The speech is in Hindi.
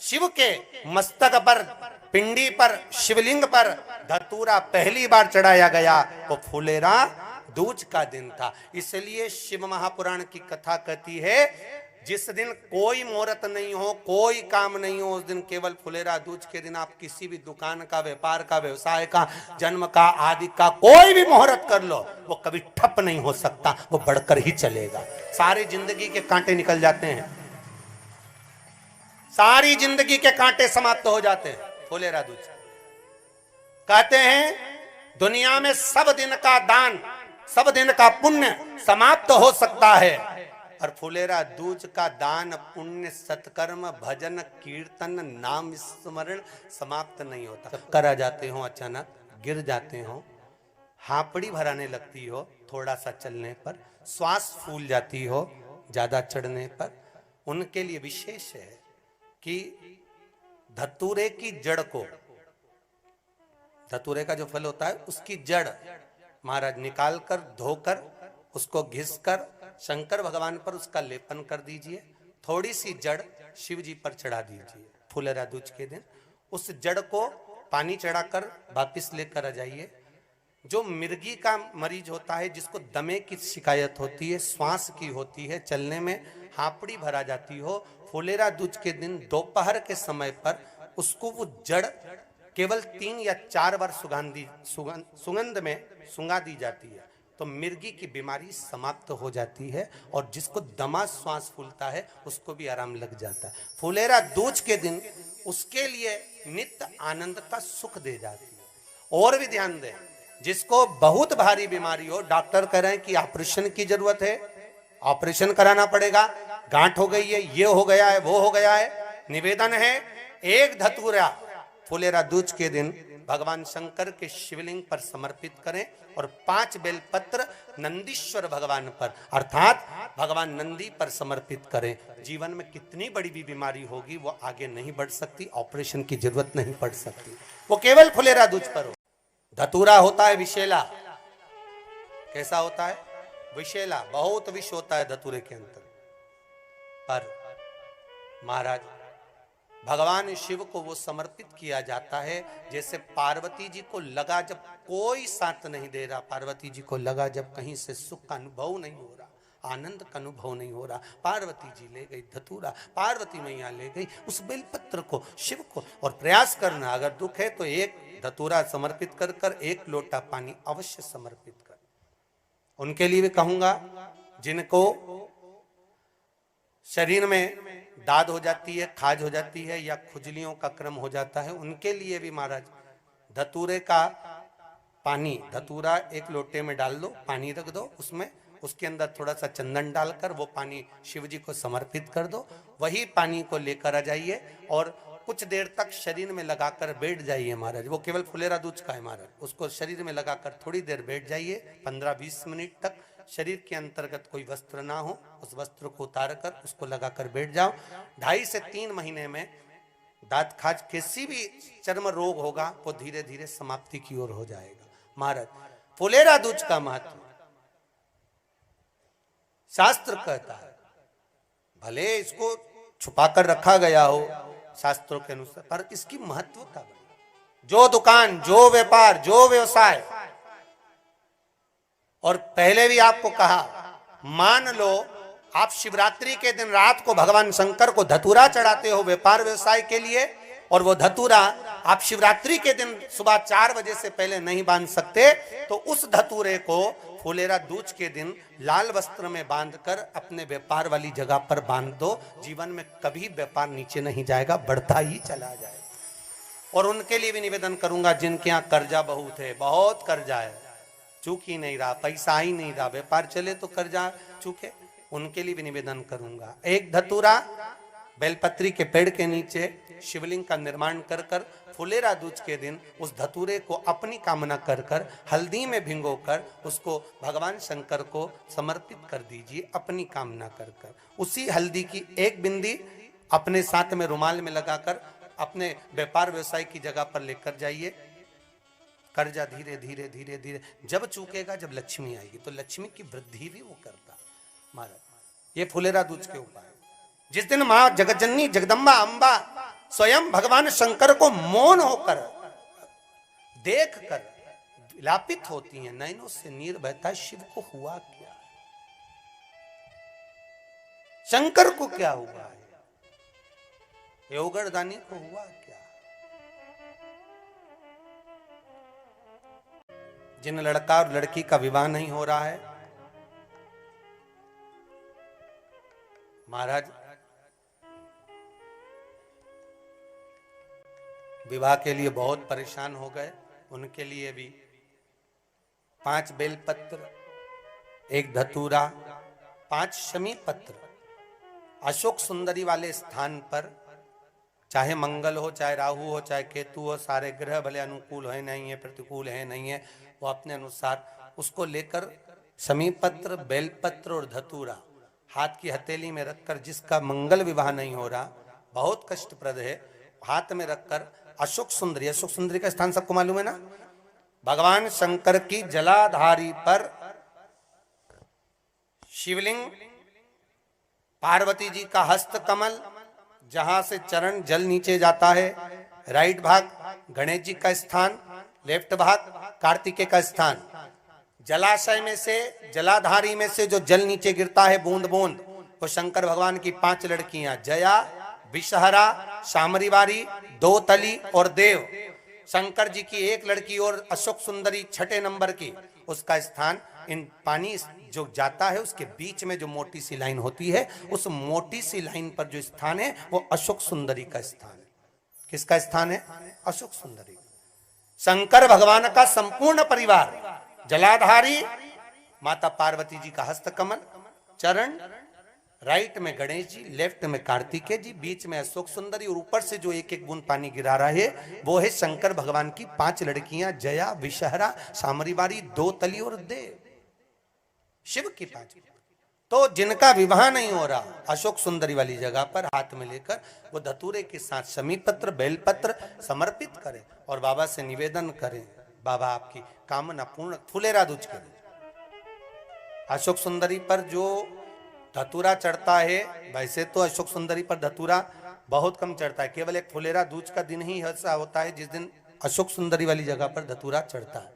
शिव के मस्तक पर, पिंडी पर, शिवलिंग पर धतूरा पहली बार चढ़ाया गया वो फुलेरा दूज का दिन था। इसलिए शिव महापुराण की कथा कहती है जिस दिन कोई मुहूर्त नहीं हो, कोई काम नहीं हो, उस दिन केवल फुलेरा दूज के दिन आप किसी भी दुकान का, व्यापार का, व्यवसाय का, जन्म का, आदि का कोई भी मुहूर्त कर लो, वो कभी ठप नहीं हो सकता, वो बढ़कर ही चलेगा। सारी जिंदगी के कांटे निकल जाते हैं, सारी जिंदगी के कांटे समाप्त हो जाते हैं फुलेरा दूज। कहते हैं दुनिया में सब दिन का दान, सब दिन का पुण्य समाप्त हो सकता है, और फुलेरा दूज का दान, पुण्य, सत्कर्म, भजन, कीर्तन, नाम स्मरण समाप्त नहीं होता। चक्कर आ जाते हो, अचानक गिर जाते हो, हापड़ी भराने लगती हो थोड़ा सा चलने पर, श्वास फूल जाती हो ज्यादा चढ़ने पर, उनके लिए विशेष है कि धतूरे की जड़ को, धतूरे का जो फल होता है उसकी जड़ महाराज निकाल कर, धोकर, उसको घिसकर शंकर भगवान पर उसका लेपन कर दीजिए। थोड़ी सी जड़ शिव जी पर चढ़ा दीजिए फुलेरा दूज के दिन। उस जड़ को पानी चढ़ाकर वापिस लेकर आ जाइए। जो मिर्गी का मरीज होता है, जिसको दमे की शिकायत होती है, श्वास की होती है, चलने में हापड़ी भरा जाती हो, फुलेरा दूज के दिन दोपहर के समय पर उसको वो जड़ केवल 3 या 4 बार सुगंध में सुंगा दी जाती है, तो मिर्गी की बीमारी समाप्त हो जाती है, और जिसको दमा श्वास फूलता है उसको भी आराम लग जाता है। फुलेरा दूज के दिन उसके लिए नित्य आनंद का सुख दे जाती है। और भी ध्यान दें, जिसको बहुत भारी बीमारी हो, डॉक्टर कह रहे हैं कि ऑपरेशन की जरूरत है, ऑपरेशन कराना पड़ेगा, गांठ हो गई है, ये हो गया है, वो हो गया है, निवेदन है एक धतूरा फुलेरा दूज के दिन भगवान शंकर के शिवलिंग पर समर्पित करें, और 5 बेलपत्र नंदीश्वर भगवान पर अर्थात भगवान नंदी पर समर्पित करें। जीवन में कितनी बड़ी भी बीमारी होगी वो आगे नहीं बढ़ सकती, ऑपरेशन की जरूरत नहीं पड़ सकती, वो केवल फुलेरा दूज पर हो। धतूरा होता है विषैला। कैसा होता है? विषैला, बहुत विष होता है धतूरे के अंदर। पर महाराज भगवान शिव को वो समर्पित किया जाता है जैसे पार्वती जी को लगा, जब कोई साथ नहीं दे रहा, पार्वती जी को लगा जब कहीं से सुख का अनुभव नहीं हो रहा, आनंद का अनुभव नहीं हो रहा, पार्वती जी ले गई धतूरा, पार्वती मैया ले गई उस बेलपत्र को शिव को। और प्रयास करना, अगर दुख है तो एक धतूरा समर्पित कर कर 1 लोटा पानी अवश्य समर्पित कर। उनके लिए भी कहूंगा जिनको शरीर में दाद हो जाती है, खाज हो जाती है, या खुजलियों का क्रम हो जाता है, उनके लिए भी महाराज धतूरे का पानी, धतूरा 1 लोटे में डाल दो, पानी रख दो उसमें, उसके अंदर थोड़ा सा चंदन डालकर वो पानी शिव जी को समर्पित कर दो। वही पानी को लेकर आ जाइए और कुछ देर तक शरीर में लगाकर बैठ जाइए महाराज। वो केवल फुलेरा दूज का है महाराज, उसको शरीर में लगाकर थोड़ी देर बैठ जाइए, 15-20 मिनट तक। शरीर के अंतर्गत कोई वस्त्र ना हो, उस वस्त्र को उतार कर उसको लगाकर बैठ जाओ। 2.5 से 3 महीने में दांत खाज, किसी भी चर्म रोग होगा वो धीरे धीरे समाप्ति की ओर हो जाएगा। महाराज फुलेरा दूज का महत्व शास्त्र कहता है, भले इसको छुपा कर रखा गया हो शास्त्रों के अनुसार, पर इसकी महत्वता, जो दुकान, जो व्यापार, जो व्यवसाय, और पहले भी आपको कहा, मान लो आप शिवरात्रि के दिन रात को भगवान शंकर को धतूरा चढ़ाते हो व्यापार व्यवसाय के लिए, और वो धतूरा आप शिवरात्रि के दिन सुबह 4 बजे से पहले नहीं बांध सकते, तो उस धतूरे को फुलेरा दूज के दिन लाल वस्त्र में बांधकर अपने व्यापार वाली जगह पर बांध दो। जीवन में कभी व्यापार नीचे नहीं जाएगा, बढ़ता ही चला जाएगा। और उनके लिए भी निवेदन करूंगा जिनके यहाँ कर्जा बहुत है, बहुत कर्जा है, चूक ही नहीं रहा, पैसा ही नहीं रहा, व्यापार चले तो कर्जा चूके, उनके लिए भी निवेदन करूंगा, एक धतूरा बेलपत्री के पेड़ के नीचे शिवलिंग का निर्माण कर कर फुलेरा दूज के दिन उस धतूरे को अपनी कामना कर कर हल्दी में भिंगोकर उसको भगवान शंकर को समर्पित कर दीजिए अपनी कामना कर कर। उसी हल्दी की 1 बिंदी अपने साथ में रुमाल में लगाकर अपने व्यापार व्यवसाय की जगह पर लेकर जाइए। कर्जा धीरे धीरे धीरे धीरे जब चूकेगा, जब लक्ष्मी आएगी तो लक्ष्मी की वृद्धि भी वो करता। महाराज ये फुलेरा दूज के उपाय। जिस दिन माँ जगतजननी जगदम्बा अम्बा स्वयं भगवान शंकर को मौन होकर देख कर विलापित होती हैं, नैनों से नीर बहता है, शिव को हुआ क्या, शंकर को क्या हुआ है, योगरदानी को हुआ क्या। जिन लड़का और लड़की का विवाह नहीं हो रहा है, महाराज विवाह के लिए बहुत परेशान हो गए, उनके लिए भी 5 बेलपत्र, 1 धतूरा, 5 शमी पत्र अशोक सुंदरी वाले स्थान पर, चाहे मंगल हो, चाहे राहु हो, चाहे केतु हो, सारे ग्रह भले अनुकूल है नहीं है, प्रतिकूल है नहीं है, वो अपने अनुसार उसको लेकर शमी पत्र, बेलपत्र और धतूरा हाथ की हथेली में रखकर, जिसका मंगल विवाह नहीं हो रहा, बहुत कष्टप्रद है, हाथ में रखकर अशोक सुंदरी, अशोक सुंदरी का स्थान सबको मालूम है ना, भगवान शंकर की जलाधारी पर शिवलिंग, पार्वती जी का हस्त कमल, जहां से चरण जल नीचे जाता है, राइट भाग गणेश जी का स्थान, लेफ्ट भाग कार्तिकेय का स्थान, जलाशय में से, जलाधारी में से जो जल नीचे गिरता है बूंद बूंद, वो शंकर भगवान की 5 लड़कियां, जया, विषहरा, शामरीवारी, दोतली और देव, शंकर जी की 1 लड़की और अशोक सुंदरी 6ठे नंबर की, उसका स्थान, इन पानी जो जाता है उसके बीच में जो मोटी सी लाइन होती है, उस मोटी सी लाइन पर जो स्थान है वो अशोक सुंदरी का स्थान है। किसका स्थान है? अशोक सुंदरी। शंकर भगवान का संपूर्ण परिवार, जलाधारी माता पार्वती जी का हस्तकमल, चरण, राइट में गणेश जी, लेफ्ट में कार्तिकेय जी, बीच में अशोक सुंदरी, और ऊपर से जो 1-1 बूंद पानी गिरा रहा है वो है शंकर भगवान की 5 लड़कियां, जया, विषहरा, शामरीवारी, दोतली और देव, शिव की 5। तो जिनका विवाह नहीं हो रहा, अशोक सुंदरी वाली जगह पर हाथ में लेकर वो धतूरे के साथ शमी पत्र, बेलपत्र समर्पित करें और बाबा से निवेदन करें, बाबा आपकी कामना पूर्ण, फुलेरा दूज करें। अशोक सुंदरी पर जो धतूरा चढ़ता है, वैसे तो अशोक सुंदरी पर धतूरा बहुत कम चढ़ता है, केवल एक फुलेरा दूज का दिन ही ऐसा होता है जिस दिन अशोक सुंदरी वाली जगह पर धतूरा चढ़ता है।